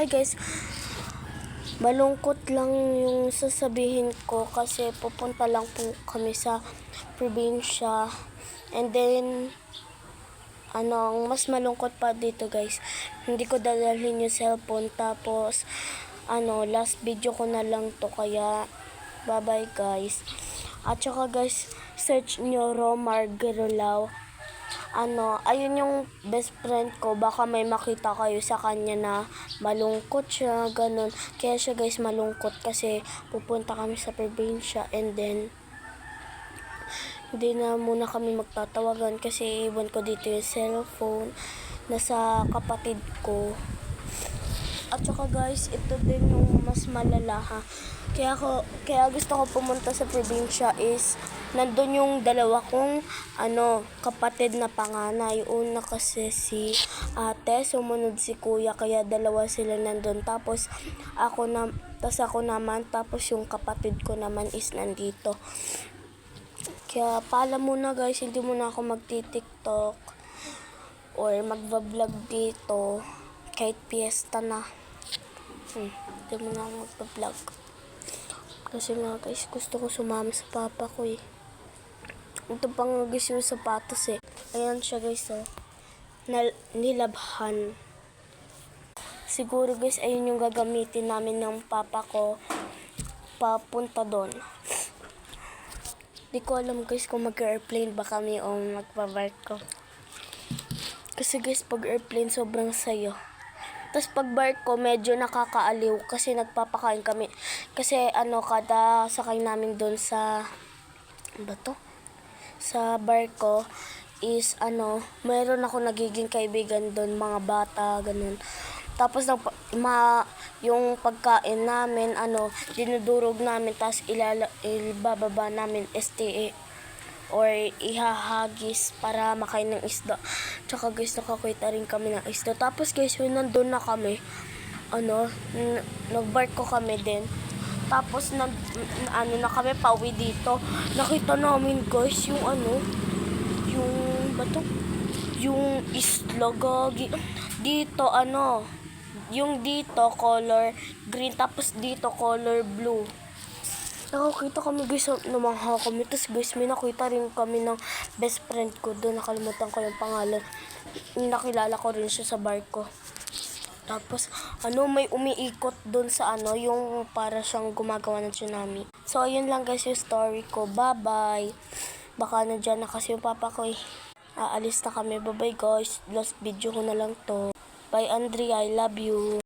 Hi guys, malungkot lang yung sasabihin ko kasi pupunta lang po kami sa probinsya. And then, ang mas malungkot pa dito guys, hindi ko dadalhin yung cellphone. Tapos, last video ko na lang to, kaya bye bye guys. At saka guys, search nyo Romar Gerolao. Ayun yung best friend ko. Baka may makita kayo sa kanya na malungkot siya, ganun. Kaya siya guys malungkot kasi pupunta kami sa probinsya. And then, hindi na muna kami magtatawagan kasi iwan ko dito yung cellphone. Nasa kapatid ko. At saka guys, ito din yung mas malala ha. Kaya gusto ko pumunta sa probinsya is nandun yung dalawa kong kapatid na panganay. Una kasi si ate, sumunod si kuya, kaya dalawa sila nandun. Tapos ako naman, tapos yung kapatid ko naman is nandito. Kaya paalam muna guys, hindi muna ako magti-TikTok or magva-vlog dito kahit piyesta na. Hindi muna ako magpa-vlog. Kasi nga guys, gusto ko sumama sa papa ko eh. Ito pang guys yung sapatos eh. Ayan siya guys oh. Nilabhan. Siguro guys, ayun yung gagamitin namin ng papa ko papunta doon. Di ko alam guys kung mag-airplane ba kami o magpa-barko. Kasi guys, pag airplane sobrang sayo. Tapos pag barko, medyo nakakaaliw kasi nagpapakain kami. Kasi kada sakay namin doon sa sa barko is mayroon ako nagiging kaibigan doon, mga bata, ganun. Tapos yung pagkain namin, dinudurog namin, tapos ibababa namin STA or ihahagis para makain ng isda. Tsaka guys, nakakuita rin kami ng isda. Tapos guys, nandun na kami, nagbarko kami din. Tapos na kami pauwi dito. Nakita namin guys yung yung isla gagi. Dito yung dito color green, tapos dito color blue. Nakakita kami guys, namangha kami. Tapos guys, may nakita rin kami ng best friend ko doon. Nakalimutan ko yung pangalan. Nakilala ko rin siya sa barko. Tapos, may umiikot doon sa yung para siyang gumagawa ng tsunami. So, ayun lang guys yung story ko. Bye-bye. Baka dyan na kasi yung papa ko eh. Aalis na kami. Bye-bye guys. Last video ko na lang to. Bye Andrea, I love you.